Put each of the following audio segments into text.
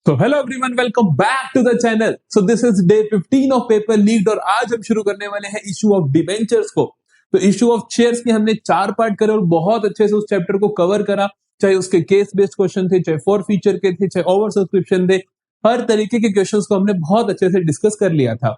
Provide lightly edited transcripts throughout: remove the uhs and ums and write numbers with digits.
तो hello everyone, welcome back to the channel. So this is day 15 of paper leaked और आज हम शुरू करने वाले हैं इशू ऑफ डिबेंचर्स को। तो इशू ऑफ शेयर्स की हमने 4 पार्ट करे और बहुत अच्छे से उस चैप्टर को कवर करा। चाहे उसके केस बेस्ड क्वेश्चन थे, चाहे फोर फीचर के थे, चाहे ओवर सब्सक्रिप्शन थे, हर तरीके के क्वेश्चंस को हमने बहुत अच्छे से डिस्कस कर लिया था।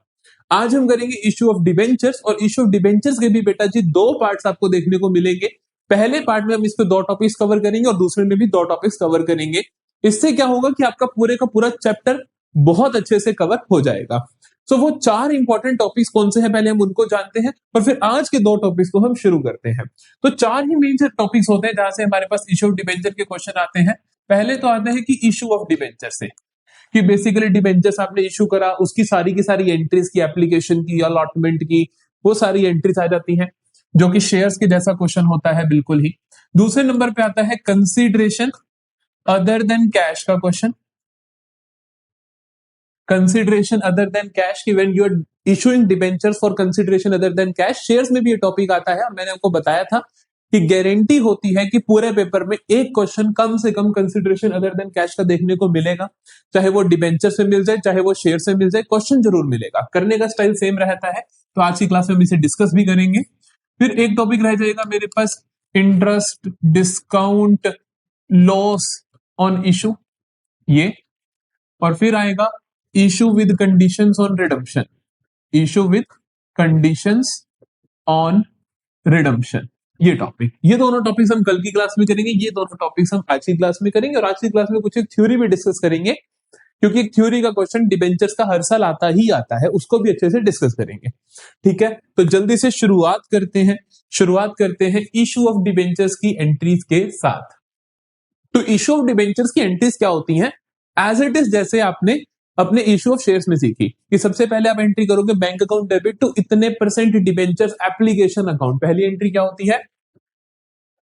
आज हम करेंगे इशू ऑफ डिबेंचर्स और इशू ऑफ डिबेंचर्स के भी बेटा जी 2 पार्ट्स आपको देखने को मिलेंगे। पहले पार्ट में हम इस पे 2 टॉपिक्स कवर करेंगे और दूसरे में भी 2 टॉपिक्स कवर करेंगे। इससे क्या होगा कि आपका पूरे का पूरा चैप्टर बहुत अच्छे से कवर हो जाएगा। सो वो 4 इंपॉर्टेंट टॉपिक्स कौन से हैं पहले हम उनको जानते हैं और फिर आज के 2 टॉपिक्स को हम शुरू करते हैं। तो 4 ही मेन टॉपिक्स होते हैं जहां से हमारे पास इशू ऑफ डिबेंचर के क्वेश्चन आते हैं। पहले तो आते हैं कि इशू ऑफ डिबेंचर से, कि बेसिकली डिबेंचर्स आपने इशू करा, उसकी सारी की सारी एंट्रीज की, एप्लीकेशन की, अलॉटमेंट की, वो सारी एंट्रीज आ जाती हैं, जो कि शेयर्स के जैसा क्वेश्चन होता है बिल्कुल ही। दूसरे नंबर पे आता है कंसीडरेशन अदर देन कैश का question. Consideration other than cash की when you are issuing debentures for consideration other than cash. Shares में भी ये टॉपिक आता है। मैंने आपको बताया था कि गारंटी होती है कि पूरे पेपर में एक क्वेश्चन कम से कम कंसिडरेशन अदर देन कैश का देखने को मिलेगा। चाहे वो डिबेंचर से मिल जाए, चाहे वो शेयर से मिल जाए, क्वेश्चन जरूर मिलेगा। करने का स्टाइल सेम रहता है। तो आज की क्लास में हम इसे डिस्कस भी करेंगे। फिर एक टॉपिक रह जाएगा मेरे पास, interest discount loss on issue, ये। और फिर आएगा issue with conditions on redemption, issue with conditions on redemption, ये टॉपिक। ये दोनों टॉपिक्स हम कल की क्लास में करेंगे, ये दोनों टॉपिक्स हम आज की क्लास में करेंगे और आज की क्लास में कुछ एक थ्योरी भी डिस्कस करेंगे, क्योंकि एक थ्योरी का क्वेश्चन डिबेंचर्स का हर साल आता ही आता है, उसको भी अच्छे से डिस्कस करेंगे। ठीक है, तो जल्दी से शुरुआत करते हैं इशू ऑफ डिबेंचर्स की एंट्रीज के साथ। तो इशू ऑफ डिबेंचर्स की एंट्रीज क्या होती हैं? एज इट इज जैसे आपने अपने इशू ऑफ शेयर्स में सीखी कि सबसे पहले आप एंट्री करोगे बैंक अकाउंट डेबिट टू इतने परसेंट डिबेंचर्स एप्लीकेशन अकाउंट। पहली एंट्री क्या होती है?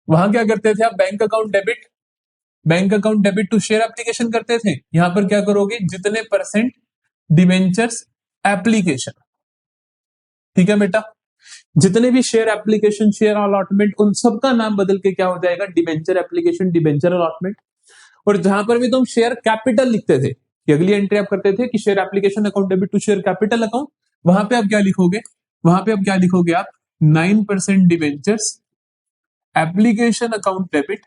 वहां क्या करते थे आप? Bank account debit to share application करते थे। यहां पर क्या करोगे? जितने परसेंट डिबेंचर्स एप्लीकेशन। ठीक है बेटा, जितने भी शेयर एप्लीकेशन, शेयर अलॉटमेंट, उन सबका नाम बदल के क्या हो जाएगा? Debenture application, debenture allotment. और जहां पर भी तुम शेयर कैपिटल लिखते थे, कि अगली एंट्री आप करते थे कि share application account debit to share capital account, वहां पे आप क्या लिखोगे? आप 9% debentures application account debit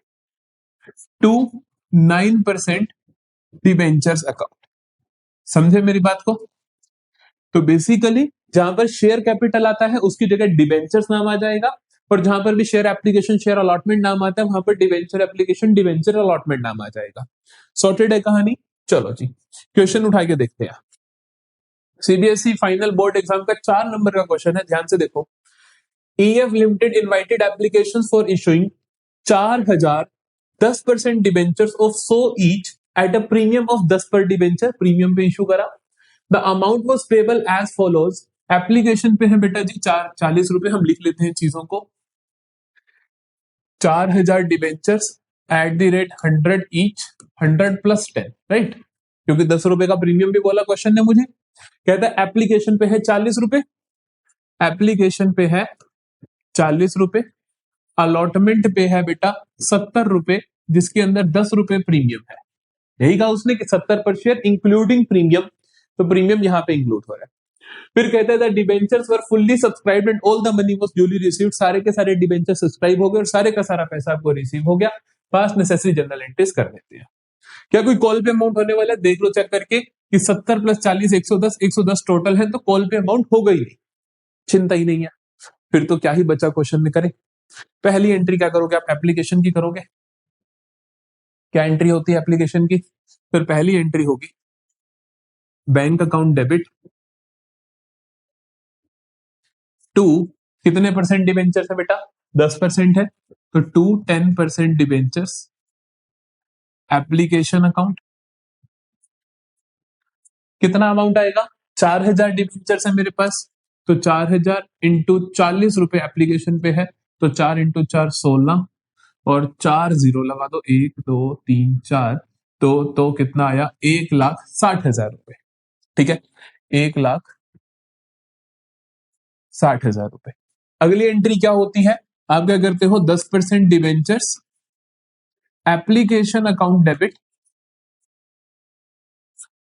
to 9% debentures account. समझे मेरी बात को? तो बेसिकली जहां पर शेयर कैपिटल आता है उसकी जगह डिबेंचर्स नाम आ जाएगा, और जहां पर भी शेयर एप्लीकेशन, शेयर अलॉटमेंट नाम आता है, वहां पर डिबेंचर एप्लीकेशन, डिबेंचर अलॉटमेंट नाम आ जाएगा। सॉर्टेड है कहानी। चलो जी, क्वेश्चन उठा के देखते हैं। सीबीएसई फाइनल बोर्ड एग्जाम का 4 नंबर का क्वेश्चन है, ध्यान से देखो। EF limited invited applications for issuing 4000 10% debentures of so each at a premium of 10 per debenture. Premium पे इशू करा। The amount was payable as follows. Application पे है बेटा जी 40 रुपए। हम लिख लेते हैं चीजों को। 4000 debentures at the rate 100 each, 100 + 10, right? क्योंकि 10 रुपए का प्रीमियम भी बोला क्वेश्चन ने मुझे। कहता है एप्लीकेशन पे है 40 रुपए, एप्लीकेशन पे है 40 रुपए, अलॉटमेंट पे है बेटा 70 रुपए, जिसके अंदर 10 रुपए प्रीमियम है। यही कहा उसने कि 70 पर शेयर इंक्लूडिंग प्रीमियम, तो प्रीमियम यहां पे इंक्लूड हो रहा है। फिर कहता है debentures were fully subscribed and all the money was duly received. सारे के सारे डिबेंचर सब्सक्राइब हो गए और सारे का सारा पैसा आपको रिसीव हो गया। पास नेसेसरी जनरल एंट्रीज कर देते हैं। क्या कोई कॉल पे अमाउंट होने वाला है? देख लो चेक करके कि 70 + 40 110, 110 टोटल है, तो कॉल पे अमाउंट हो गई नहीं, चिंता ही नहीं है। फिर तो क्या ही बचा क्वेश्चन में करें। पहली एंट्री क्या करोगे आप? एप्लीकेशन की करोगे। क्या एंट्री होती है एप्लीकेशन की? फिर पहली एंट्री होगी बैंक अकाउंट डेबिट टू कितने परसेंट डिबेंचर्स है बेटा? 10% है, तो टू 10% डिबेंचर्स एप्लीकेशन अकाउंट। कितना अमाउंट आएगा? 4000 डिबेंचर्स है मेरे पास, तो 4000 इंटू 40 रुपए एप्लीकेशन पे है, तो 4 × 4 16, और 4 0 लगा दो, 1 2 3 4, तो कितना आया? 1,60,000 रुपए। ठीक है, 1,60,000 रुपए। अगली एंट्री क्या होती है? आप क्या करते हो? 10% debentures application account debit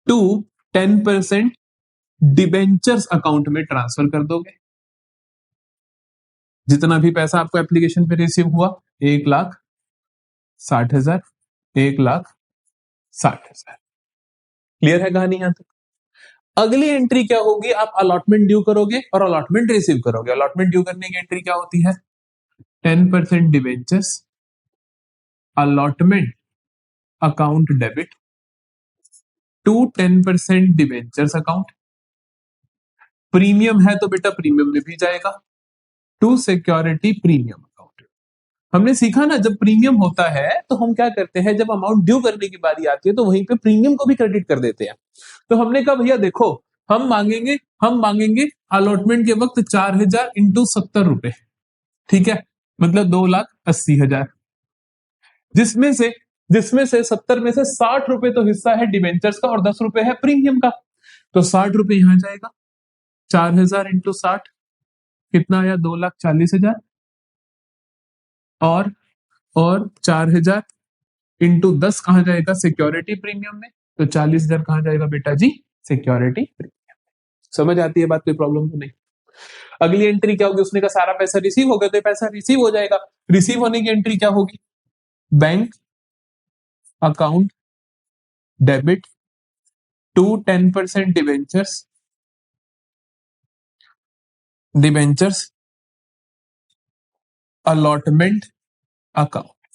to 10% debentures account में ट्रांसफर कर दोगे। जितना भी पैसा आपको एप्लीकेशन पे रिसीव हुआ 1,60,000, 1,60,000। क्लियर है कहानी यहां तक? अगली एंट्री क्या होगी, आप अलॉटमेंट ड्यू करोगे और अलॉटमेंट रिसीव करोगे। अलॉटमेंट ड्यू करने की एंट्री क्या होती है, 10% debentures, allotment account debit to 10% debentures account. Premium है तो बेटा प्रीमियम में भी जाएगा, टू सिक्योरिटी प्रीमियम अकाउंट। हमने सीखा ना, जब प्रीमियम होता है तो हम क्या करते हैं, जब अमाउंट ड्यू करने की बारी आती है तो वहीं पे प्रीमियम को भी क्रेडिट कर देते हैं। तो हमने कहा भैया देखो, हम मांगेंगे अलॉटमेंट के वक्त 4,000 इंटू 70 रुपए, ठीक है, मतलब 2,80,000, जिसमें से 70 में से 60 रुपए तो हिस्सा है डिवेंचर्स का और 10 रुपए है प्रीमियम का। तो 60 रुपए यहां जाएगा, 4,000 इंटू 60 कितना आया, 2,40,000, और 4,000 इंटू 10 कहां जाएगा, सिक्योरिटी प्रीमियम में। तो 40,000 कहां जाएगा बेटा जी, सिक्योरिटी प्रीमियम। समझ आती है बात, कोई प्रॉब्लम तो नहीं। अगली एंट्री क्या होगी, उसने का सारा पैसा रिसीव हो गया तो पैसा रिसीव हो जाएगा। रिसीव होने की एंट्री क्या होगी, bank account debit to 10% debentures allotment account.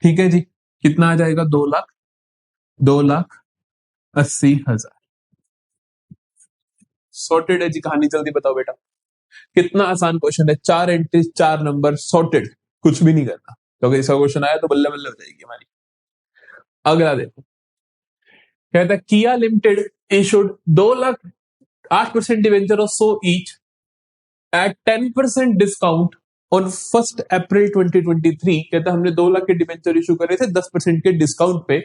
ठीक है जी, कितना आ जाएगा, 2,80,000। सॉर्टेड है जी कहानी, जल्दी बताओ बेटा। कितना आसान क्वेश्चन है, 4 एंट्री 4 नंबर, सॉर्टेड, कुछ भी नहीं करना। तो अगर इसका क्वेश्चन आया तो बल्ले बल्ले हो जाएगी हमारी। अगला देखो, कहता है किया limited issued 2,08% debenture of so each eight 10% discount on 1 अप्रैल 2023। कहता है हमने 2 लाख के डिवेंचर इशू करे थे 10% के डिस्काउंट पे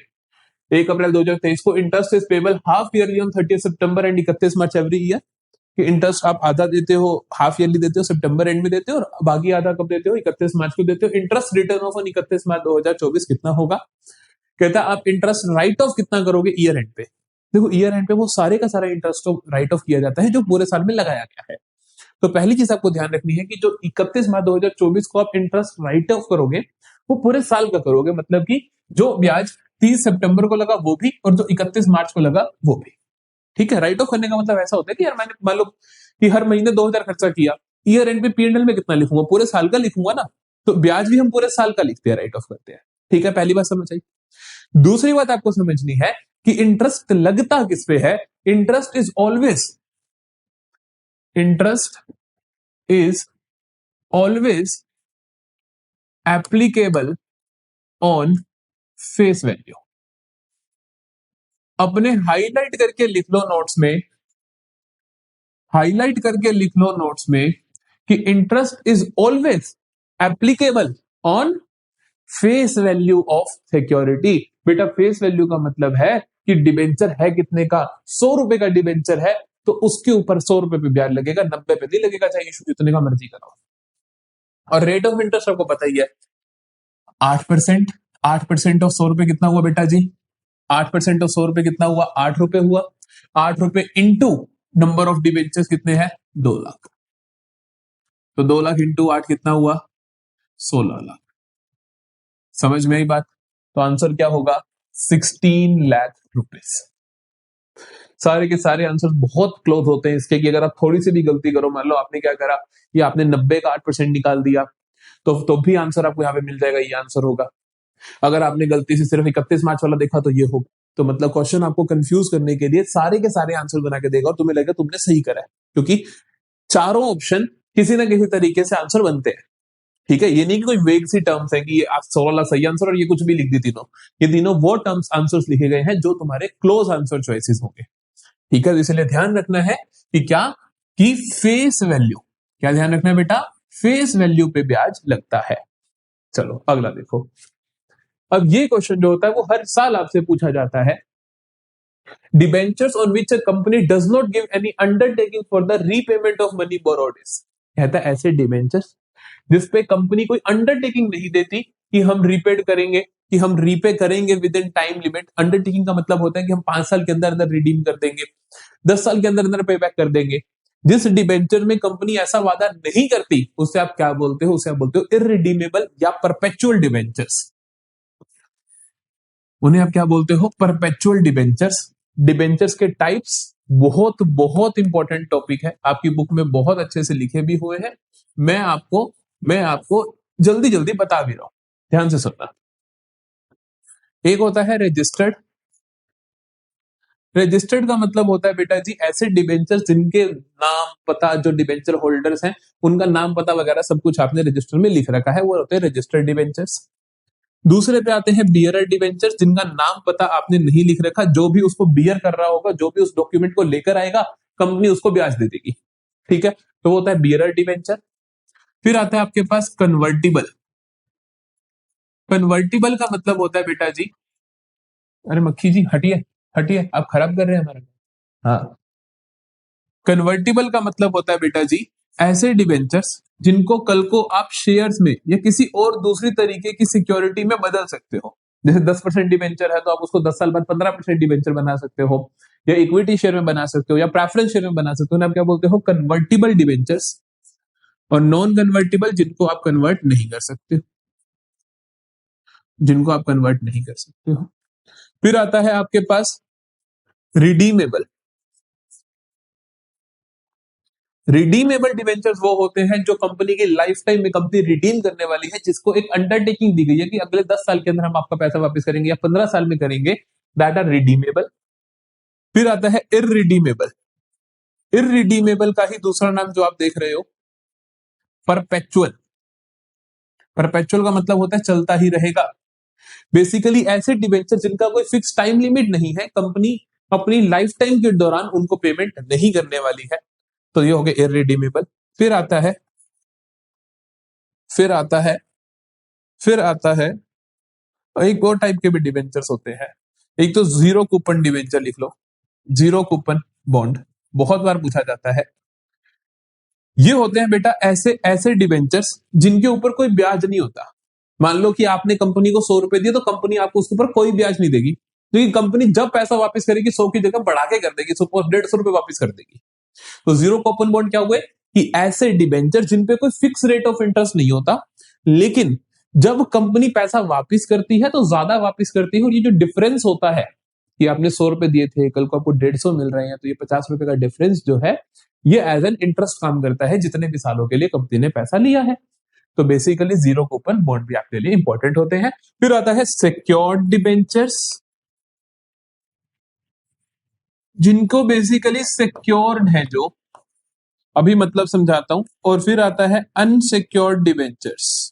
1 अप्रैल 2023 को। Interest is payable half yearly on 30 September and 31 March every year. कि इंटरेस्ट आप आधा देते हो, हाफ ईयरली देते हो, सितंबर एंड में देते हो, और बाकी आधा कब देते हो, 31 मार्च को देते हो। इंटरेस्ट रिटर्न ऑफ ऑन 31 मार्च 2024 कितना होगा। कहता है आप इंटरेस्ट राइट ऑफ कितना करोगे ईयर एंड पे। देखो ईयर एंड पे वो सारे का सारा इंटरेस्ट राइट ऑफ किया जाता है जो पूरे साल में लगाया गया है। तो पहली चीज आपको ध्यान रखनी है कि जो 31 मार्च 2024 को आप इंटरेस्ट राइट ऑफ करोगे वो पूरे साल का करोगे, मतलब कि जो ब्याज 30 सितंबर को लगा वो भी, और जो 31 मार्च को लगा वो भी। ठीक है, राइट ऑफ करने का मतलब ऐसा होता है कि यार मैंने मान लो कि हर महीने 2,000 खर्चा किया, ईयर एंड पे पीएनएल में कितना लिखूंगा, पूरे साल का लिखूंगा ना, तो ब्याज भी हम पूरे साल का लिखते हैं, राइट ऑफ करते हैं। ठीक है, पहली बात समझ आई। दूसरी बात आपको समझनी है कि इंटरेस्ट लगता किस पे है। Interest is always applicable on face value. अपने हाईलाइट करके लिख लो नोट्स में कि interest is always applicable on face value of security. बेटा फेस वैल्यू का मतलब है कि डिबेंचर है कितने का, 100 रुपए का डिबेंचर है तो उसके ऊपर 100 रुपए पे ब्याज लगेगा, 90 पे नहीं लगेगा, चाहे इशू जितने का मर्जी कराओ। और रेट ऑफ इंटरेस्ट आपको पता ही है 8%। 8% ऑफ 100 रुपए कितना हुआ बेटा जी, 8% ऑफ 100 रुपए कितना हुआ, 8 रुपए हुआ। 8 रुपए इंटू नंबर ऑफ डिबेंचर्स कितने हैं, 2 लाख। तो 2 लाख इंटू 8 कितना हुआ, 16 लाख। समझ में आई बात। तो आंसर क्या होगा, 16 लाख रुपीस। सारे के सारे आंसर बहुत क्लोज होते हैं इसके, कि अगर आप थोड़ी सी भी गलती करो, मान लो आपने क्या करा, ये आपने 90 का 8% निकाल दिया तो भी आंसर आपको यहाँ पे मिल जाएगा, ये आंसर होगा। अगर आपने गलती से सिर्फ 31 मार्च वाला देखा तो ये होगा। तो मतलब क्वेश्चन आपको कंफ्यूज करने के लिए सारे के सारे आंसर बना के देगा और तुम्हें लगेगा तुमने सही करा है, क्योंकि चारों ऑप्शन किसी ना किसी तरीके से आंसर बनते हैं। ठीक है, ये नहीं कि कोई वेग सी टर्म्स है कि 16 सही आंसर और ये कुछ भी लिख दी तीनों। ये तीनों वो टर्म्स आंसर्स लिखे गए हैं जो तुम्हारे क्लोज आंसर चॉइसेस होंगे। ठीक है, इसलिए ध्यान रखना है कि क्या, कि फेस वैल्यू, क्या ध्यान रखना है बेटा, फेस वैल्यू पे ब्याज लगता है। चलो अगला देखो। अब ये क्वेश्चन जो होता है वो हर साल आपसे पूछा जाता है। Debentures on which a company does not give any undertaking for the repayment of money borrowed is. कहता है ऐसे डिबेंचर्स जिसपे कंपनी कोई अंडरटेकिंग नहीं देती कि हम रीपेड करेंगे, कि हम रीपे करेंगे with in time limit. Undertaking का मतलब होता है कि हम 5 साल के अंदर अंदर रिडीम कर देंगे, 10 साल के अंदर अंदर पे बैक कर देंगे। जिस डिबेंचर में कंपनी ऐसा वादा नहीं करती उसे आप क्या बोलते हो? उसे आप बोलते हो इररिडीमेबल या परपेचुअल डिबेंचर्स। उन्हें आप क्या बोलते हो? Perpetual debentures. डिबेंचर्स के टाइप्स बहुत बहुत इंपॉर्टेंट टॉपिक है, आपकी बुक में बहुत अच्छे से लिखे भी हुए हैं। मैं आपको जल्दी जल्दी बता भी रहा हूं, ध्यान से सुनना। एक होता है रजिस्टर्ड। रजिस्टर्ड का मतलब होता है बेटा जी ऐसे डिबेंचर्स जिनके नाम पता, जो डिबेंचर होल्डर्स हैं उनका नाम पता वगैरह सब कुछ आपने रजिस्टर में लिख रखा है, वो होते हैं रजिस्टर्ड डिबेंचर्स। दूसरे पे आते हैं बियरर डिबेंचर्स, जिनका नाम पता आपने नहीं लिख रखा, जो भी उसको बियर कर रहा होगा, जो भी उस डॉक्यूमेंट को लेकर आएगा, कंपनी उसको ब्याज दे देगी। ठीक है, तो वो होता है बियरर डिबेंचर। फिर आता है आपके पास कन्वर्टिबल। कन्वर्टिबल का मतलब होता है बेटा जी, अरे मक्खी जी हटिए, हटिए, आप खराब कर रहे हैं हमारा। हाँ, कन्वर्टिबल का मतलब होता है बेटा जी ऐसे डिबेंचर्स जिनको कल को आप शेयर्स में या किसी और दूसरी तरीके की सिक्योरिटी में बदल सकते हो। जैसे 10% डिबेंचर है तो आप उसको 10 साल बाद 15% डिबेंचर बना सकते हो, या इक्विटी शेयर में बना सकते हो, या प्रेफरेंस शेयर में बना सकते हो। आप क्या बोलते हो? Convertible debentures. और नॉन कन्वर्टिबल जिनको आप कन्वर्ट नहीं कर सकते, जिनको आप कन्वर्ट नहीं कर सकते हो। फिर आता है आपके पास रिडीमेबल। रिडीमेबल डिवेंचर्स वो होते हैं जो कंपनी की लाइफ टाइम में कंपनी रिडीम करने वाली है, जिसको एक अंडरटेकिंग दी गई है कि अगले 10 साल के अंदर हम आपका पैसा वापस करेंगे या 15 साल में करेंगे। That are redeemable. फिर आता है इररिडीमेबल। इररिडीमेबल का ही दूसरा नाम जो आप देख रहे हो, परपेचुअल। परपेचुअल का मतलब होता है चलता ही रहेगा। बेसिकली ऐसे डिवेंचर जिनका कोई फिक्स टाइम लिमिट नहीं है, कंपनी अपनी लाइफ टाइम के दौरान उनको पेमेंट नहीं करने वाली है, तो ये हो गया इररिडीमेबल। फिर आता है फिर आता है फिर आता है एक और टाइप के भी डिवेंचर्स होते हैं। एक तो जीरो कूपन डिवेंचर, लिख लो, जीरो कूपन बॉन्ड, बहुत बार पूछा जाता है। ये होते हैं बेटा ऐसे ऐसे डिवेंचर्स जिनके ऊपर कोई ब्याज नहीं होता। मान लो कि आपने कंपनी को 100 रुपए दिए, तो कंपनी आपको उसके ऊपर कोई ब्याज नहीं देगी, क्योंकि कंपनी जब पैसा वापस करेगी 100 की जगह बढ़ा के कर देगी, सपोज 150 रुपए वापस कर देगी। तो जीरो कूपन बॉन्ड क्या हुए? कि ऐसे डिवेंचर जिन पे कोई फिक्स रेट ऑफ इंटरेस्ट नहीं होता, लेकिन जब कंपनी पैसा वापस करती है तो ज्यादा वापस करती है, और ये जो डिफरेंस होता है कि आपने 100 रुपए दिए थे, कल को आपको 150 मिल रहे हैं, तो ये 50 रुपए का डिफरेंस जो है ये एज एन इंटरेस्ट काम करता है जितने भी सालों के लिए कंपनी ने पैसा लिया है। तो बेसिकली जीरो कूपन बॉन्ड भी आपके लिए इंपॉर्टेंट होते हैं। फिर आता है सिक्योर्ड डिबेंचर्स, जिनको बेसिकली सिक्योर्ड है, जो अभी मतलब समझाता हूं। और फिर आता है अनसिक्योर्ड डिबेंचर्स।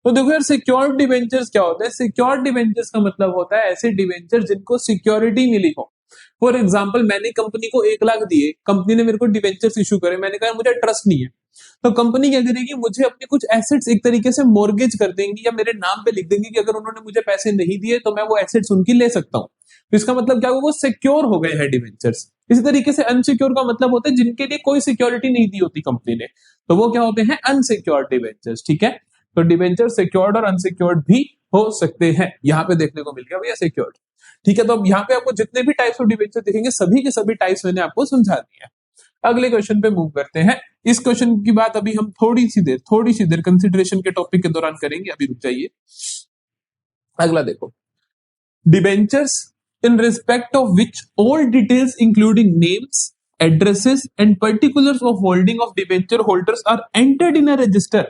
तो देखो यार, सिक्योर्ड डिबेंचर्स क्या होता है? सिक्योर्ड डिबेंचर्स का मतलब होता है ऐसे डिबेंचर जिनको सिक्योरिटी मिली हो। फॉर एग्जाम्पल, मैंने कंपनी को 1 लाख दिए, कंपनी ने मेरे को डिबेंचर्स इशू करे, मैंने कहा मुझे ट्रस्ट नहीं है, तो कंपनी क्या करेगी? मुझे अपने कुछ एसेट्स एक तरीके से मॉर्गेज कर देंगी, या मेरे नाम पे लिख देंगी कि अगर उन्होंने मुझे पैसे नहीं दिए तो मैं वो एसेट्स उनकी ले सकता हूं। तो इसका मतलब क्या हुआ? वो सिक्योर हो गए हैं डिबेंचर्स। इसी तरीके से अनसिक्योर का मतलब होता है जिनके लिए कोई सिक्योरिटी नहीं दी होती कंपनी ने, तो वो क्या होते हैं? Unsecured debentures. ठीक है, तो डिबेंचर सिक्योर्ड और अनसिक्योर्ड भी हो सकते हैं। यहां पे देखने को मिल गया भैया सिक्योर्ड। ठीक है, तो अब यहाँ पे आपको जितने भी टाइप्स ऑफ डिबेंचर दिखेंगे, सभी के सभी टाइप्स मैंने आपको समझा दिए हैं। अगले क्वेश्चन पे मूव करते हैं। इस क्वेश्चन की बात अभी हम थोड़ी सी देर कंसिडरेशन के टॉपिक के दौरान करेंगे, अभी रुक जाइए। अगला देखो, debentures in respect of which all details including names, addresses and particulars of holding of debenture holders are entered in a register।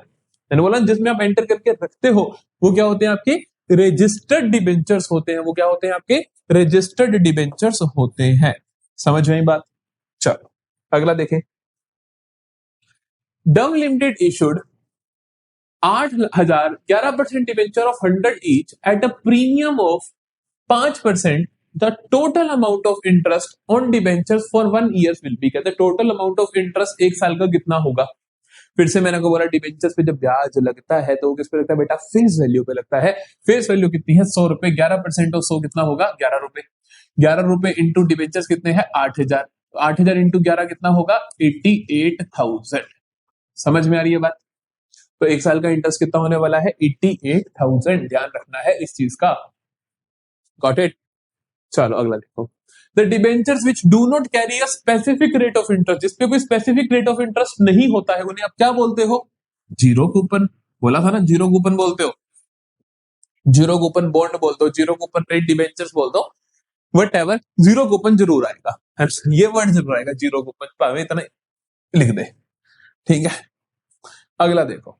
मैंने बोला जिसमें आप एंटर करके रखते हो वो क्या होते हैं? आपके रजिस्टर्ड डिबेंचर्स होते हैं। वो क्या होते हैं? आपके रजिस्टर्ड डिबेंचर्स होते हैं। समझ में आई बात? चलो अगला देखें। Dove limited issued 8,000 11% debenture of 100 each at a premium of 5%। The total amount of interest on debentures for 1 year will be. कहते टोटल अमाउंट ऑफ इंटरेस्ट 1 साल का कितना होगा? फिर से मैंने को बोला डिबेंचर्स पे जब ब्याज लगता है तो वो किस पे लगता है बेटा? फेस वैल्यू पे लगता है। फेस वैल्यू कितनी है? 100 रुपए। 11% ऑफ 100 कितना होगा? 11 रुपए। 11 रुपए इंटू डिबेंचर्स कितने हैं? 8,000। 8,000 इंटू 11 कितना होगा? 88,000। समझ में आ रही है बात? तो एक साल का इंटरेस्ट कितना होने वाला है 88,000, ध्यान रखना है इस चीज का। Got it. चलो अगला देखो, the debentures which do not carry a specific rate of interest, जिसपे कोई स्पेसिफिक रेट ऑफ इंटरेस्ट नहीं होता है, उन्हें आप क्या बोलते हो? Zero coupon. बोला था ना जीरो कूपन बोलते हो, जीरो कूपन बॉन्ड बोलते हो, जीरो कूपन रेट डिबेंचर्स बोलते हो, वट एवर, जीरो कूपन जरूर आएगा, ये वर्ड जरूर आएगा जीरो कूपन, भावे इतना लिख दे, ठीक है। अगला देखो,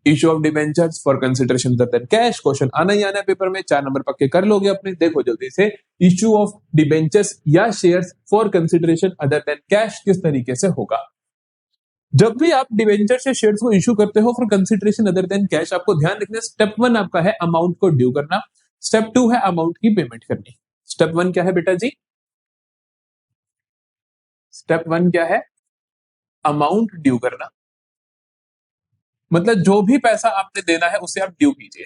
issue of debentures for consideration other than cash, question आना ही आना है पेपर में, 4 नंबर पक्के कर लोगे अपने। देखो जल्दी से, इशू ऑफ डिबेंचर्स या shares for consideration other than cash किस तरीके से होगा। जब भी आप डिबेंचर से शेयर्स को इशू करते हो for consideration other than cash, आपको ध्यान रखना, स्टेप 1 आपका है अमाउंट को ड्यू करना, स्टेप 2 है अमाउंट की पेमेंट करनी। स्टेप 1 क्या है बेटा जी? स्टेप 1 क्या है? अमाउंट ड्यू करना, मतलब जो भी पैसा आपने देना है उसे आप ड्यू कीजिए।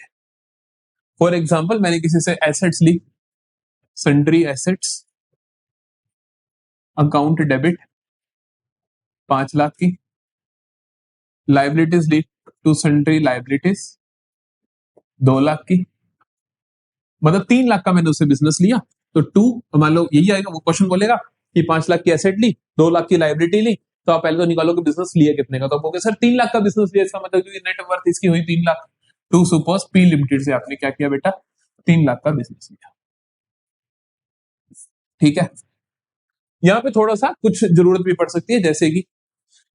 फॉर एग्जाम्पल, मैंने किसी से एसेट्स ली, sundry assets, account debit 5 lakh की, लाइबिलिटीज ली टू सन्ड्री लाइबिलिटीज 2 लाख की, मतलब 3 लाख का मैंने उससे बिजनेस लिया, तो टू, मान लो यही आएगा, वो क्वेश्चन बोलेगा कि 5 लाख की एसेट ली, 2 लाख की लाइबिलिटी ली, तो आप पहले तो निकालो कि बिजनेस लिया कितने का, तो आप सर 3 लाख का बिजनेस लिया, इसका मतलब कि नेट वर्थ इसकी हुई 3 lakh. To suppose P limited से आपने क्या किया बेटा? 3 लाख का बिजनेस लिया, ठीक है। यहाँ पे थोड़ा सा कुछ जरूरत भी पड़ सकती है,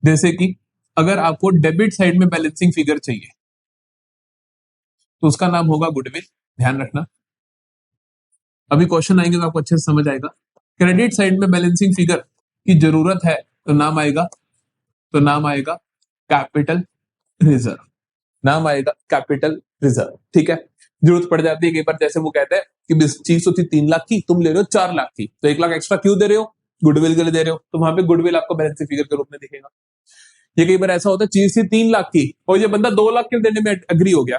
जैसे कि अगर आपको डेबिट साइड में बैलेंसिंग फिगर चाहिए तो उसका नाम होगा गुडविल, ध्यान रखना, अभी क्वेश्चन आएंगे तो आपको अच्छे से समझ आएगा। क्रेडिट साइड में बैलेंसिंग फिगर की जरूरत है तो नाम आएगा कैपिटल रिजर्व, नाम आएगा कैपिटल रिजर्व, ठीक है। जरूरत पड़ जाती है कई बार, जैसे वो कहते हैं कि चीज तो थी 3 लाख की, तुम ले रहे हो 4 लाख की, तो 1 लाख एक्स्ट्रा क्यों दे रहे हो? गुडविल के लिए दे रहे हो, तो वहां पे गुडविल आपको बैलेंसिंग फिगर के रूप में दिखेगा। ये कई बार ऐसा होता है, चीज थी 3 लाख की और ये बंदा 2 लाख के देने में अग्री हो गया।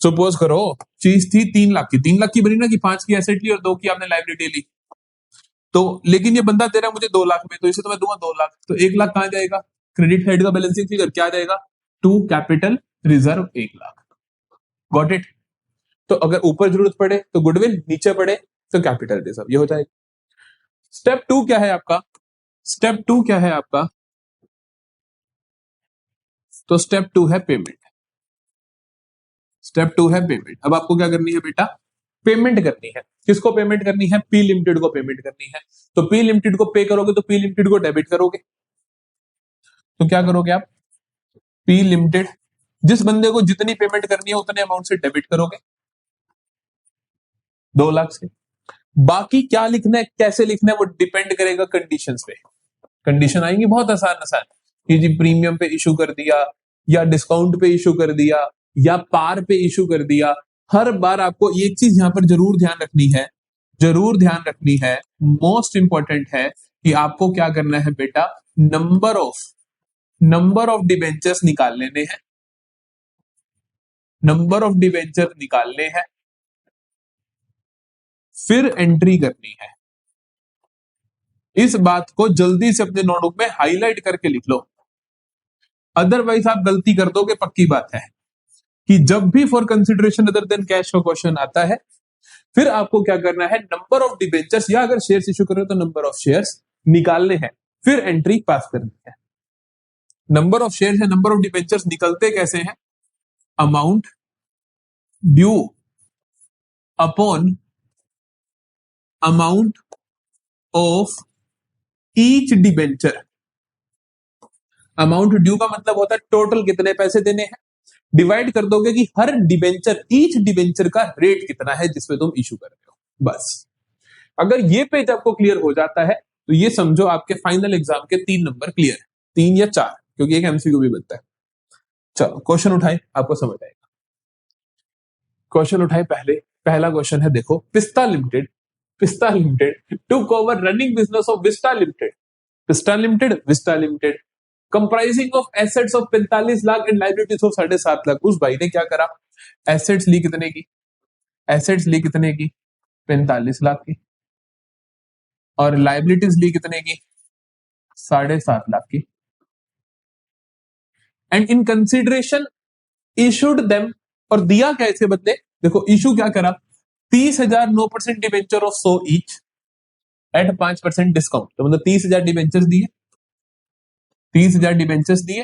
सपोज करो चीज थी 3 लाख की, 3 लाख की बनी ना, कि 5 की एसेट ली और 2 की आपने लाइबिलिटी ली, तो लेकिन ये बंदा दे रहा है मुझे 2 लाख में, तो इसे तो मैं दूंगा 2 लाख, तो 1 लाख कहां जाएगा? क्रेडिट साइड का बैलेंसिंग फिगर क्या जाएगा? To capital reserve 1 lakh. Got it. तो अगर ऊपर जरूरत पड़े तो गुडविल, नीचे पड़े तो कैपिटल रिजर्व, ये हो जाएगा। स्टेप 2 क्या है आपका? स्टेप 2 क्या है आपका? तो स्टेप 2 है पेमेंट। स्टेप 2 है पेमेंट। अब आपको क्या करनी है बेटा? पेमेंट करनी है। किसको पेमेंट करनी है? पी लिमिटेड को पेमेंट करनी है। तो पी लिमिटेड को पे करोगे तो पी लिमिटेड को डेबिट करोगे, तो क्या करोगे आप? पी लिमिटेड, जिस बंदे को जितनी पेमेंट करनी है उतने अमाउंट से डेबिट करोगे, 2 लाख से। बाकी क्या लिखना है, कैसे लिखना है, वो डिपेंड करेगा कंडीशंस पे। कंडीशन आएंगी बहुत आसान आसान, कि जी प्रीमियम पे इशू कर दिया, या डिस्काउंट पे इशू कर दिया, या पार पे इशू कर दिया। हर बार आपको एक चीज यहां पर जरूर ध्यान रखनी है, जरूर ध्यान रखनी है, मोस्ट इंपॉर्टेंट है, कि आपको क्या करना है बेटा? नंबर ऑफ डिबेंचर्स निकाल लेने हैं, नंबर ऑफ डिबेंचर निकालने हैं, फिर एंट्री करनी है। इस बात को जल्दी से अपने नोटबुक में हाईलाइट करके लिख लो, अदरवाइज आप गलती कर दोगे, पक्की बात है। कि जब भी for consideration other than cash का क्वेश्चन आता है, फिर आपको क्या करना है? नंबर ऑफ डिबेंचर्स, या अगर शेयर्स इशू कर रहे हो तो नंबर ऑफ शेयर्स निकालने हैं, फिर एंट्री पास करनी है। नंबर ऑफ शेयर्स है, नंबर ऑफ डिबेंचर्स निकलते कैसे हैं? Amount due upon amount of each debenture. Amount due का मतलब होता है टोटल कितने पैसे देने हैं, डिवाइड कर दोगे कि हर डिबेंचर, ईच डिबेंचर का रेट कितना है जिसपे तुम इशू कर रहे हो, बस। अगर ये पेज आपको क्लियर हो जाता है तो ये समझो आपके फाइनल एग्जाम के 3 नंबर क्लियर है, 3 या 4, क्योंकि एक एमसीक्यू भी बनता है। चलो क्वेश्चन उठाए, आपको समझ आएगा। क्वेश्चन उठाए, पहला क्वेश्चन है, देखो, पिस्ता limited took over running business of Vista limited comprising of assets of 45 lakh and liabilities of 7.5 lakh. उस भाई ने क्या करा? एसेट्स ली कितने की? 45 लाख की, और लायबिलिटीज ली कितने की? 7.5 लाख की। And in consideration issued them, और दिया क्या इसके बदले, देखो इशू क्या करा, 30,000 9% debenture of 100 each eight 5% discount, तो मतलब 30,000 डिबेंचर्स दिए, 30,000 डिबेंचर्स दिए,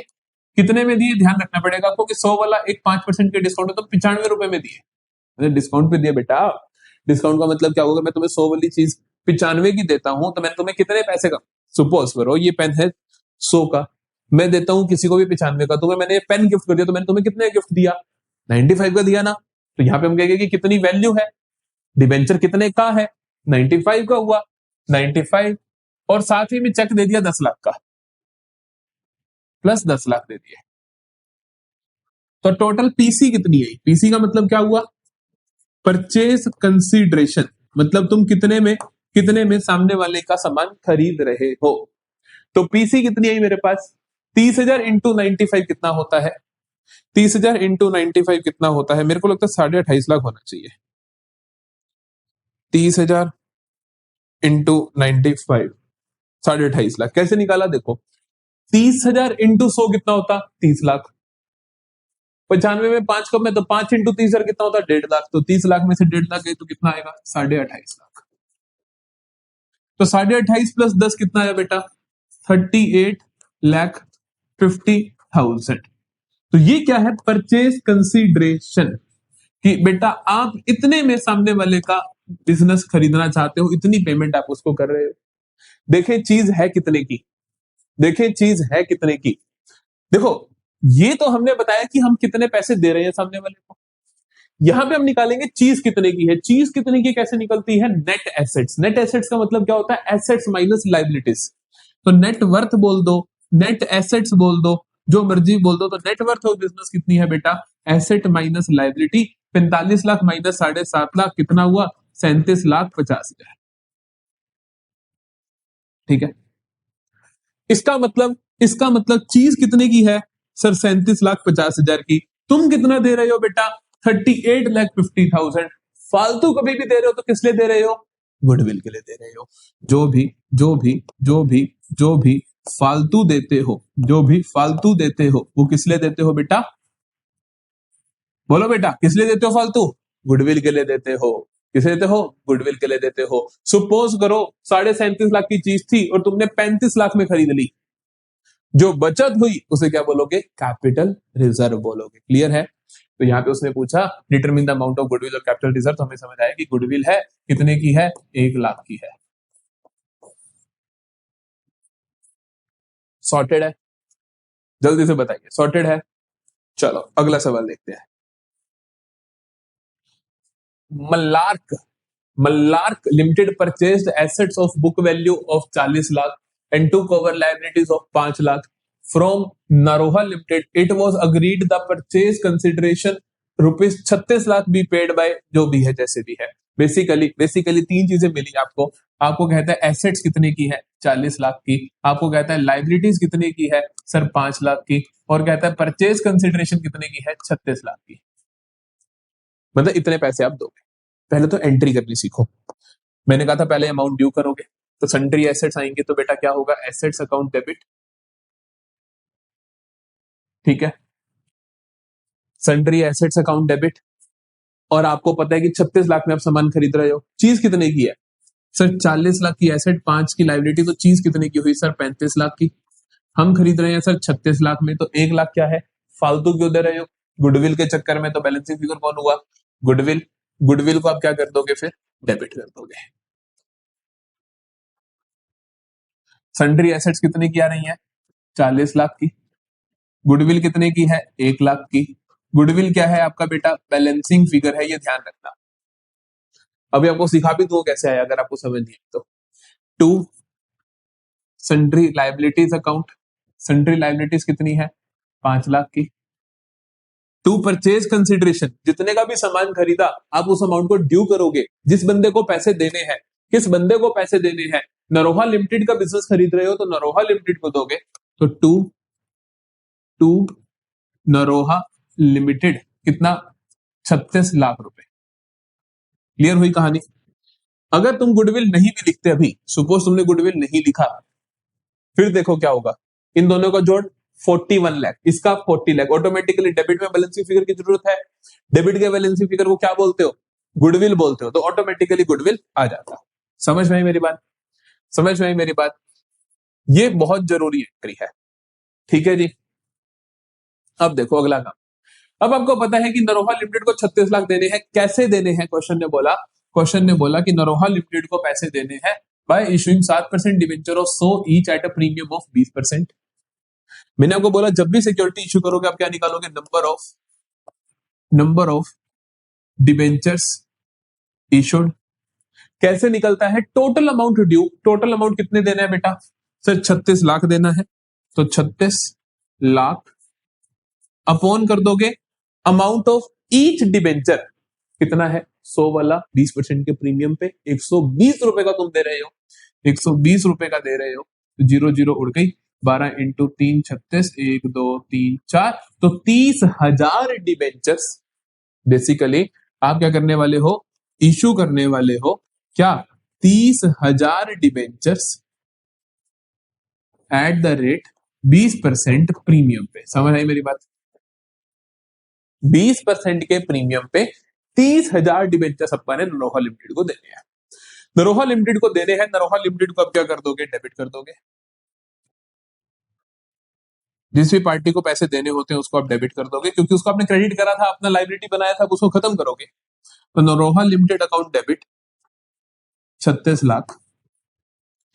कितने में दिए ध्यान रखना पड़ेगा आपको कि 100 वाला एक 5% के डिस्काउंट है तो 95 रुपए में दिए, मतलब डिस्काउंट पे दिए बेटा। डिस्काउंट का मतलब क्या होगा, मैं तुम्हें 100 वाली चीज 95 की देता हूं तो मैं तुम्हें कितने पैसे का, सपोज करो ये पेन है 100 का, मैं देता हूं किसी को भी 95 का, तुम्हें मैंने पेन गिफ्ट कर दिया तो मैंने तुम्हें कितने गिफ्ट दिया, 95 का दिया ना। तो यहाँ पे हम कहेंगे कि कितनी वैल्यू है, डिबेंचर कितने का है, 95 का हुआ, 95, और साथ ही में चेक दे दिया 10 लाख का, प्लस 10 लाख दे दिए, तो टोटल पीसी कितनी है, पीसी का मतलब क्या हुआ, परचेज कंसीडरेशन, मतलब तुम कितने में सामने वाले का सामान खरीद रहे हो। तो पीसी कितनी आई मेरे पास, 30,000 इंटू 95 कितना होता है, 30,000 इंटू 95 कितना होता है, मेरे को लगता है 28.5 लाख होना चाहिए, 30,000 इंटू 95 28.5 लाख। कैसे निकाला देखो, 30,000 इंटू 100 कितना होता, 30 लाख, 95 में 5 कम है तो 5 इंटू 30,000 कितना होता, 1.5 लाख, तो 30 लाख में से 1.5 लाख गए तो कितना आएगा, 28.5 लाख। तो 28.5 प्लस 10 कितना आया बेटा, 38,50,000। तो ये क्या है, परचेज कंसीडरेशन, कि बेटा आप इतने में सामने वाले का बिजनेस खरीदना चाहते हो, इतनी पेमेंट आप उसको कर रहे हो। देखें चीज है कितने की, देखें चीज है कितने की, देखो ये तो हमने बताया कि हम कितने पैसे दे रहे हैं सामने वाले को, यहां पे हम निकालेंगे चीज कितने की है, चीज कितने की कैसे निकलती है, नेट एसेट्स, नेट एसेट्स का मतलब क्या होता है, एसेट्स माइनस लाइबिलिटीज, तो नेट वर्थ बोल दो, नेट एसेट्स बोल दो, जो मर्जी बोल दो, तो नेट वर्थ ऑफ बिजनेस कितनी है बेटा, asset minus liability, 45 lakh minus 7.5 lakh कितना हुआ, 37,50,000। ठीक है, इसका मतलब चीज कितने की है सर, 37,50,000 की, तुम कितना दे रहे हो बेटा, 38,50,000। फालतू कभी भी दे रहे हो तो किस लिए दे रहे हो, गुडविल के लिए दे रहे हो। जो भी जो भी जो भी जो भी फालतू देते हो, जो भी फालतू देते हो वो किस लिए देते हो बेटा, बोलो बेटा किस लिए देते हो फालतू, गुडविल के लिए देते हो, किस लिए देते हो, गुडविल के लिए देते हो। सपोज करो 37.5 लाख की चीज थी और तुमने 35 लाख में खरीद ली, जो बचत हुई उसे क्या बोलोगे, कैपिटल रिजर्व बोलोगे। क्लियर है, तो यहाँ पे उसने पूछा determine the amount of goodwill और कैपिटल रिजर्व, तो हमें समझ आया कि गुडविल है कितने की है, 1 लाख की है। सॉर्टेड है, जल्दी से बताइए, सॉर्टेड है। चलो अगला सवाल देखते हैं। मल्लार्क मल्लार्क limited purchased assets of book value of 40 lakh and to cover liabilities of 5 lakh from नरोहा limited. It was agreed the purchase consideration ₹36 lakh be paid by, जो भी है जैसे भी है। बेसिकली तीन चीजें मिली आपको, आपको कहता है एसेट्स कितने की है, 40 लाख की, आपको कहता है लाइबिलिटीज कितने की है सर, 5 लाख की, और कहता है परचेज कंसिडरेशन कितने की है, 36 लाख की, मतलब इतने पैसे आप दोगे। पहले तो एंट्री करनी सीखो, मैंने कहा था पहले अमाउंट ड्यू करोगे, तो सन्ड्री एसेट्स आएंगे तो बेटा क्या होगा, एसेट्स अकाउंट डेबिट, ठीक है, सन्ड्री एसेट्स अकाउंट डेबिट, और आपको पता है कि 36 लाख में आप सामान खरीद रहे हो, चीज कितने की है सर, 40 लाख की एसेट, 5 की लाइबिलिटी, तो चीज कितने की हुई सर, 35 लाख की। हम खरीद रहे हैं सर 36 लाख में, तो 1 लाख क्या है, फालतू क्यों दे रहे हो, गुडविल के चक्कर में। तो बैलेंसिंग फिगर कौन हुआ, गुडविल, गुडविल को आप क्या कर दोगे फिर, डेबिट कर दोगे। सन्ड्री एसेट्स कितने की आ रही है, 40 लाख की, गुडविल कितने की है, 1 लाख की। गुडविल क्या है आपका बेटा, बैलेंसिंग फिगर है, ये ध्यान रखना। अभी आपको सिखा भी दूं कैसे आया, अगर आपको समझ नहीं है तो। To sundry liabilities account, sundry liabilities कितनी है, 5 लाख की। टू परचेज कंसिडरेशन, जितने का भी सामान खरीदा आप उस अमाउंट को ड्यू करोगे, जिस बंदे को पैसे देने हैं, किस बंदे को पैसे देने हैं, नरोहा लिमिटेड का बिजनेस खरीद रहे हो तो नरोहा लिमिटेड को दोगे, तो टू नरोहा लिमिटेड कितना, 36 लाख रुपए। क्लियर हुई कहानी। अगर तुम गुडविल नहीं भी लिखते, अभी सपोज तुमने गुडविल नहीं लिखा, फिर देखो क्या होगा, इन दोनों का जोड़ 41 लाख, इसका 40 लाख। ऑटोमेटिकली डेबिट में बैलेंसिंग फिगर की जरूरत है, डेबिट के बैलेंसिंग फिगर को क्या बोलते हो, गुडविल बोलते हो, तो ऑटोमेटिकली गुडविल आ जाता है। समझ में आई मेरी बात, समझ में आई मेरी बात, ये बहुत जरूरी एंट्री है, ठीक है जी। अब देखो अगला काम, अब आपको पता है कि नरोहा लिमिटेड को 36 लाख देने हैं, कैसे देने हैं, क्वेश्चन ने बोला कि नरोहा लिमिटेड को पैसे देने हैं bye issuing 7% debenture of 100 each at a premium of 20%। मैंने आपको बोला जब भी सिक्योरिटी इशू करोगे आप क्या निकालोगे, नंबर ऑफ डिवेंचर्स इशूड। कैसे निकलता है, total amount due, total amount कितने देना है बेटा, सर 36 लाख देना है, तो 36 लाख अपॉन कर दोगे अमाउंट ऑफ ईच डिबेंचर, कितना है 100 वाला 20% के प्रीमियम पे 120 रुपए का तुम दे रहे हो, 120 रुपए का दे रहे हो, तो 0 0 उड़ गई, 12 इंटू 3 36, 1 2 3 4, तो 30,000 डिबेंचर्स बेसिकली आप क्या करने वाले हो, इशू करने वाले हो, क्या 30,000 debentures at the rate 20% premium पे। समझ आई मेरी बात, 20% के प्रीमियम पे 30,000 डिबेंचर्स अपन ने नरोहा लिमिटेड को देने हैं, नरोहा लिमिटेड को देने हैं। नरोहा लिमिटेड को अब क्या कर दोगे, डेबिट कर दोगे। जिस भी पार्टी को पैसे देने होते हैं उसको आप डेबिट कर दोगे, क्योंकि उसको आपने क्रेडिट करा था, अपना लाइबिलिटी बनाया था, उसको खत्म करोगे। तो नरोहा लिमिटेड अकाउंट डेबिट 36 लाख,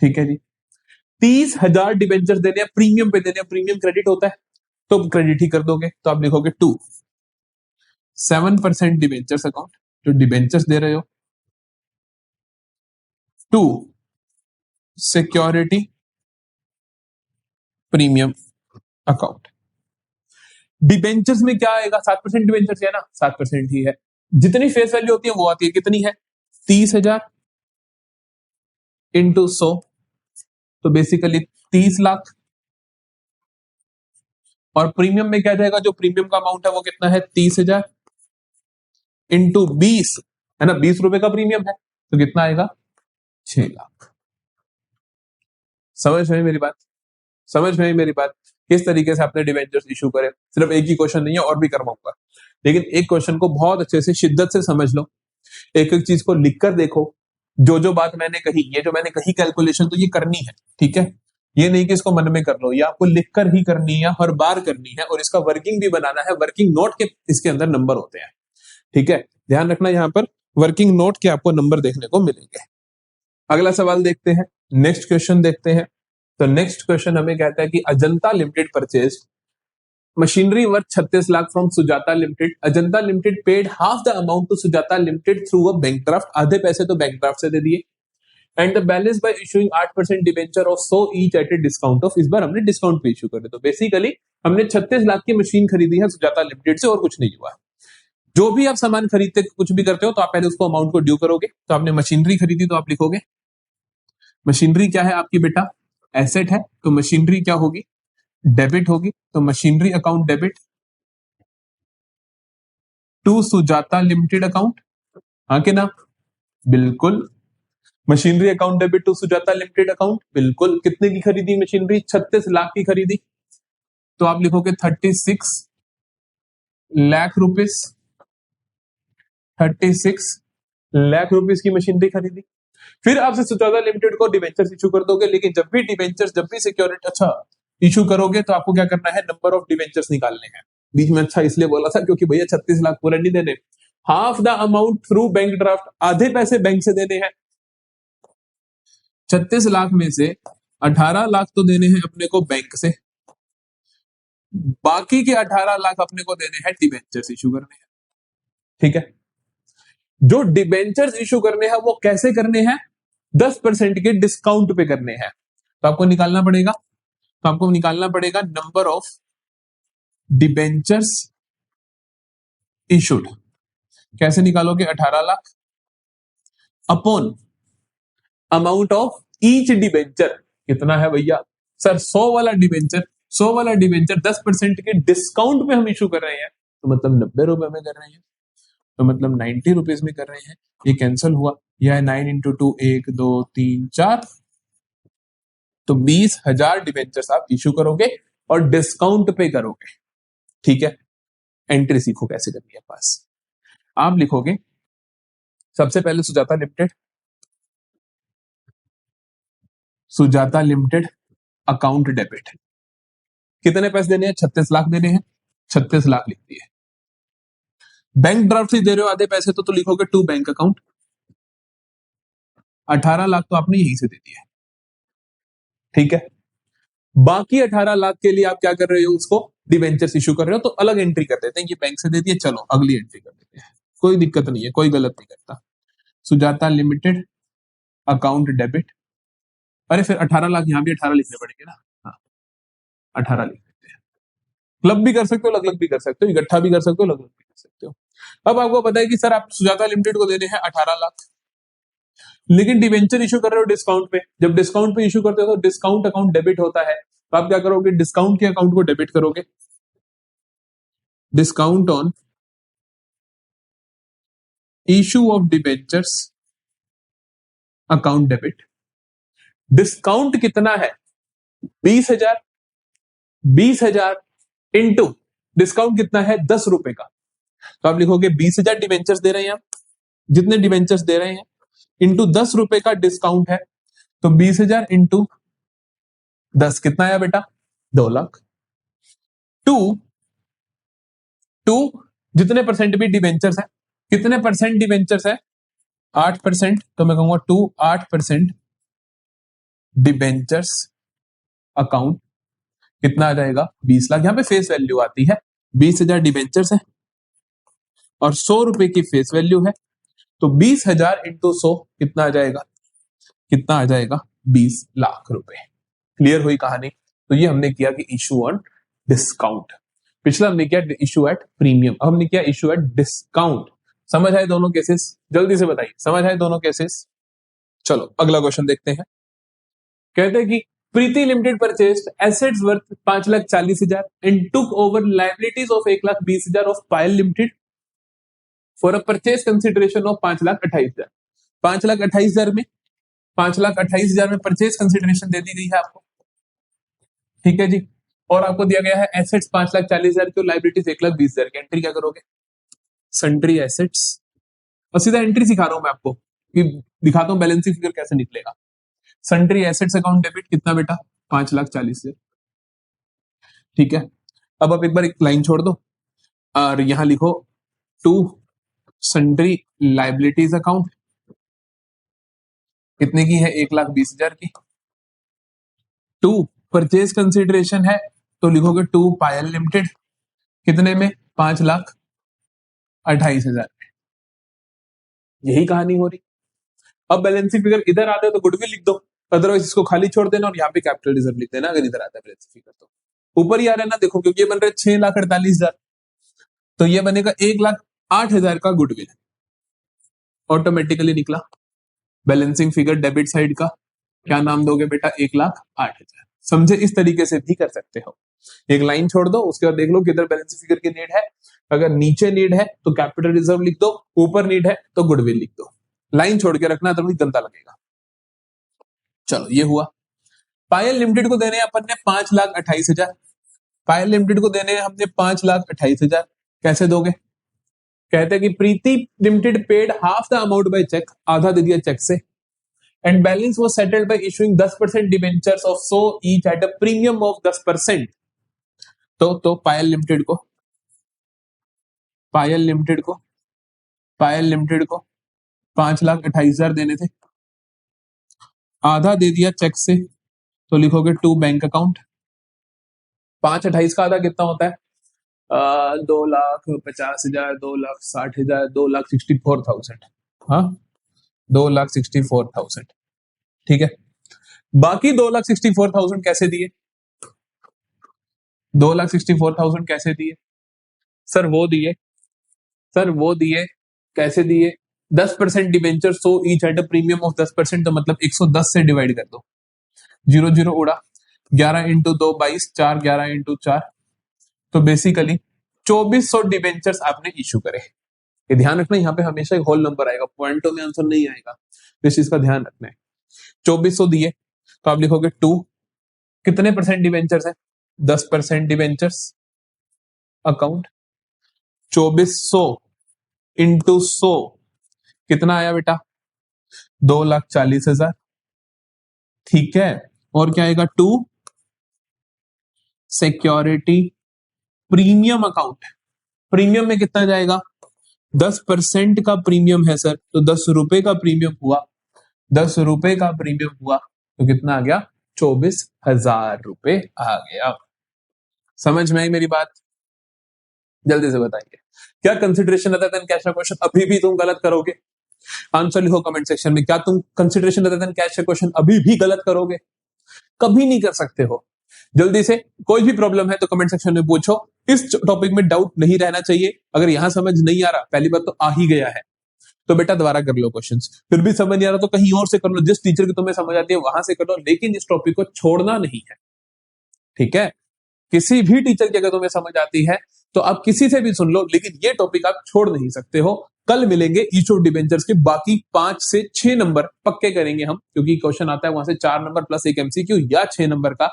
ठीक है जी। 30,000 डिबेंचर्स देने हैं, प्रीमियम पे देने हैं, प्रीमियम क्रेडिट होता है तो क्रेडिट ही कर दोगे, तो आप लिखोगे 2 7% डिबेंचर्स अकाउंट, जो डिबेंचर्स दे रहे हो, 2 सिक्योरिटी प्रीमियम अकाउंट। डिबेंचर्स में क्या आएगा, 7% डिबेंचर्स है ना, 7% ही है, जितनी फेस वैल्यू होती है वो आती है, कितनी है 30,000 इंटू 100, तो बेसिकली 30 लाख, और प्रीमियम में क्या जाएगा, जो प्रीमियम का अमाउंट है वो कितना है 30,000 इंटू 20, है ना, 20 रुपए का प्रीमियम है, तो कितना आएगा 6 लाख। समझ में मेरी बात, समझ में मेरी बात, किस तरीके से आपने डिवेंचर्स इशू करे। सिर्फ एक ही क्वेश्चन नहीं है, और भी करवाऊंगा, लेकिन एक क्वेश्चन को बहुत अच्छे से शिद्दत से समझ लो, एक एक चीज को लिखकर देखो, जो जो बात मैंने कही, ये जो मैंने कही कैलकुलेशन तो ये करनी है, ठीक है, ये नहीं कि इसको मन में कर लो, ये आपको लिखकर ही करनी है, हर बार करनी है, और इसका वर्किंग भी बनाना है, वर्किंग नोट के इसके अंदर नंबर होते हैं, ठीक है, ध्यान रखना, यहाँ पर वर्किंग नोट के आपको नंबर देखने को मिलेंगे। अगला सवाल देखते हैं, नेक्स्ट क्वेश्चन देखते हैं। तो नेक्स्ट क्वेश्चन हमें कहता है कि Ajanta limited purchase machinery worth 36 lakh from Sujata limited. Ajanta limited paid half the amount to Sujata limited through a bank draft, आधे पैसे तो बैंक ड्राफ्ट से दे दिए, and the balance by issuing 8% debenture of 100 each at a discount of, इस बार हमने discount पे इशू करे, तो बेसिकली हमने 36 लाख की मशीन खरीदी है सुजाता लिमिटेड से, और कुछ नहीं हुआ। जो भी आप सामान खरीदते कुछ भी करते हो तो आप पहले उसको अमाउंट को ड्यू करोगे, तो आपने मशीनरी खरीदी तो आप लिखोगे, मशीनरी क्या है आपकी बेटा, एसेट है, तो मशीनरी क्या होगी, डेबिट होगी, तो machinery account debit to Sujata limited account, हाँ के ना, बिल्कुल, machinery account debit to Sujata limited account, बिल्कुल। कितने की खरीदी मशीनरी, 36 लाख की खरीदी, तो आप लिखोगे 36 लाख रुपीस, 36 लाख रुपीस की मशीनरी खरीदी। फिर आपसे सुजाता लिमिटेड को डिवेंचर्स इशू कर दोगे, लेकिन जब भी डिवेंचर्स, जब भी सिक्योरिटी अच्छा इशू करोगे तो आपको क्या करना है, नंबर ऑफ डिवेंचर्स निकालने हैं। बीच में अच्छा इसलिए बोला था क्योंकि भैया 36 लाख पूरे नहीं देने, half the amount through bank draft, आधे पैसे बैंक से देने हैं। 36 लाख में से 18 लाख तो देने हैं अपने को बैंक से, बाकी के 18 लाख अपने को देने हैं डिवेंचर्स इशू करने हैं, ठीक है। जो डिवेंचर्स इशू करने हैं वो कैसे करने हैं, 10% के डिस्काउंट पे करने हैं, तो आपको निकालना पड़ेगा, नंबर ऑफ डिबेंचर्स इशूड। कैसे निकालोगे, 18 lakh upon amount of each debenture, कितना है भैया, सर 100 वाला डिबेंचर, 100 वाला डिबेंचर 10% के डिस्काउंट पे हम इशू कर रहे हैं, तो मतलब 90 रुपए में कर रहे हैं, तो मतलब 90 रुपीज में कर रहे हैं, ये कैंसिल हुआ, यह 9 इंटू 2 1 2 3 4, तो 20,000 डिबेंचर्स आप इशू करोगे, और डिस्काउंट पे करोगे। ठीक है, एंट्री सीखो कैसे करनी है। पास आप लिखोगे सबसे पहले Sujata limited, Sujata limited account debit, कितने पैसे देने हैं? 36 लाख देने हैं, 36 लाख लिख दिए। बैंक ड्राफ्ट से दे रहे हो आधे पैसे तो लिखोगे टू बैंक अकाउंट, 18 लाख तो आपने यहीं से दे दिया। ठीक है, बाकी 18 लाख के लिए आप क्या कर रहे हो? उसको डिवेंचर्स इशू कर रहे हो, तो अलग एंट्री कर देते हैं। ये बैंक से दे दिए, चलो अगली एंट्री कर देते हैं, कोई दिक्कत नहीं है, कोई गलत नहीं करता। सुजाता लिमिटेड अकाउंट डेबिट, अरे फिर 18 लाख यहाँ भी 18 लिखने पड़ेंगे ना। हाँ, 18 लिख देते हैं। क्लब भी कर सकते हो, अलग अलग भी कर सकते हो, इकट्ठा भी कर सकते हो, अलग अलग भी कर सकते हो। अब आपको पता है कि सर आप सुजाता लिमिटेड को देने हैं 18 लाख, लेकिन डिवेंचर इशू कर रहे हो डिस्काउंट पे। जब डिस्काउंट पे इशू करते हो तो डिस्काउंट अकाउंट डेबिट होता है, तो आप क्या करोगे? डिस्काउंट के अकाउंट को डेबिट करोगे, discount on issue of debentures account debit. Discount कितना है? 20,000, 20,000 इंटू डिस्काउंट कितना है? 10 रुपए का। तो आप लिखोगे 20,000 डिवेंचर्स दे रहे हैं आप, जितने डिवेंचर्स दे रहे हैं इंटू 10 रुपए का डिस्काउंट है, तो 20,000 इंटू 10 कितना आया बेटा? 2 लाख। टू जितने परसेंट भी डिवेंचर्स है, कितने परसेंट डिवेंचर्स है? 8%, तो मैं कहूंगा 8% डिवेंचर्स अकाउंट कितना आ जाएगा? 20 लाख। यहां पे फेस वैल्यू आती है, 20,000 डिवेंचर्स है और 100 रुपए की फेस वैल्यू है, तो 20,000 इंटू 100 कितना आ जाएगा? कितना आ जाएगा? 20 लाख रुपए। क्लियर हुई कहानी? तो ये हमने किया कि इशू ऑन डिस्काउंट। पिछला हमने किया इशू एट प्रीमियम, अब हमने किया इशू एट डिस्काउंट। समझ आए दोनों केसेस? जल्दी से बताइए, समझ आए दोनों केसेस? चलो अगला क्वेश्चन देखते हैं। कहते हैं कि Preeti limited purchased assets worth 5,40,000 and took over liabilities of 1,20,000 of Payal limited for a purchase consideration of 5,28,000। 5,28,000 में 5,28,000 में परचेज कंसिडरेशन दे दी गई है आपको। ठीक है जी, और आपको दिया गया है एसेट्स 5,40,000 की और लाइबिलिटीज 1,20,000 की। एंट्री क्या करोगे? सन्ड्री एसेट्स, और सीधा एंट्री सिखा रहा हूं मैं आपको कि दिखाता हूं बैलेंसिंग फिगर कैसे निकलेगा। सन्ड्री एसेट्स अकाउंट डेबिट कितना बेटा? 5,40,000। ठीक है, अब आप एक बार एक लाइन छोड़ दो और यहां लिखो टू सन्ड्री लाइबिलिटीज अकाउंट कितने की है? 1,20,000 की। टू परचेज कंसिडरेशन है तो लिखोगे टू पायल लिमिटेड कितने में? 5,28,000। यही कहानी हो रही। अब बैलेंसिंग फिगर इधर आते तो गुडविल लिख दो, अदरवाइज इसको खाली छोड़ देना और यहाँ पे कैपिटल रिजर्व लिख देना अगर इधर आता है बैलेंसिंग फिगर। तो ऊपर ही आ रहा है ना, देखो, क्योंकि ये बन रहा है 6,48,000, तो ये बनेगा 1,08,000 का गुडविल, ऑटोमेटिकली निकला। बैलेंसिंग फिगर डेबिट साइड का क्या नाम दोगे बेटा? 1,08,000। समझे? इस तरीके से भी कर सकते हो। एक लाइन छोड़ दो, उसके बाद देख लो किधर बैलेंसिंग फिगर की नीड है। अगर नीचे नीड है तो कैपिटल रिजर्व लिख दो, ऊपर नीड है तो गुडविल लिख दो। लाइन छोड़ के रखना, तो गंदा लगेगा। चलो ये हुआ। पायल लिमिटेड को देने अपन ने 5,28,000, पायल लिमिटेड को देने हमने 5,28,000। कैसे दोगे? कहते हैं कि Preeti limited paid half the amount by cheque, आधा दे दिया चेक से, and balance was settled by issuing 10% debentures of so each at a premium of 10%। तो पायल लिमिटेड को 5,28,000 देने थे, आधा दे दिया चेक से, तो लिखोगे टू बैंक अकाउंट। 5,28 का आधा कितना होता है? 2,50,000, 2,60,000, 2,64,000। हाँ, 2,64,000। ठीक है, बाकी 2,64,000 कैसे दिए? 2,64,000 कैसे दिए? सर वो दिए कैसे दिए? 10% debenture so each at a premium of 10%, तो मतलब 110 से डिवाइड कर दो, 0 उड़ा, 11 इंटू 2 22, 4 11 इंटू 4, तो बेसिकली 2,400 डिबेंचर्स आपने इशू करे। ये ध्यान रखना, यहाँ पे हमेशा एक होल नंबर आएगा, पॉइंटों में आंसर नहीं आएगा, तो इस चीज का ध्यान रखना है। 2,400 दिए तो आप लिखोगे टू, कितने परसेंट डिबेंचर्स है? 10% डिवेंचर्स अकाउंट, 2400 इंटू 100 कितना आया बेटा? 2,40,000। ठीक है, और क्या आएगा? 2 सिक्योरिटी प्रीमियम अकाउंट। प्रीमियम में कितना जाएगा? 10% का प्रीमियम है सर, तो 10 रुपए का प्रीमियम हुआ, 10 रुपए का प्रीमियम हुआ तो कितना आ गया? 24,000 रुपए आ गया। समझ में आई मेरी बात? जल्दी से बताइए, क्या कंसिडरेशन अदर देन कैश का क्वेश्चन अभी भी तुम गलत करोगे? आंसर लिखो कमेंट सेक्शन में। क्या तुम कंसिडरेशन अदर देन कैश का क्वेश्चन अभी भी गलत करोगे? कभी नहीं कर सकते हो। जल्दी से, कोई भी प्रॉब्लम है तो कमेंट सेक्शन में पूछो। इस टॉपिक में डाउट नहीं रहना चाहिए। अगर यहां समझ नहीं आ रहा, पहली बात तो आ ही गया है, तो बेटा दोबारा कर लो क्वेश्चंस। फिर भी समझ नहीं आ रहा तो कहीं और से कर लो, जिस टीचर की तुम्हें समझ आती है वहां से कर लो, लेकिन इस टॉपिक को छोड़ना नहीं है। ठीक है, किसी भी टीचर की अगर तुम्हें समझ आती है तो आप किसी से भी सुन लो, लेकिन ये टॉपिक आप छोड़ नहीं सकते हो। कल मिलेंगे इशू ऑफ डिबेंचर्स के बाकी 5 से 6 नंबर पक्के करेंगे हम, क्योंकि क्वेश्चन आता है वहां से 4 नंबर प्लस एक एमसीक्यू या 6 नंबर का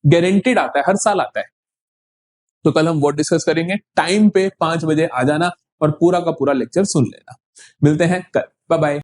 गारंटेड आता है, हर साल आता है। तो कल हम वो डिस्कस करेंगे। टाइम पे 5 बजे आ जाना और पूरा का पूरा लेक्चर सुन लेना। मिलते हैं कल, बाय बाय।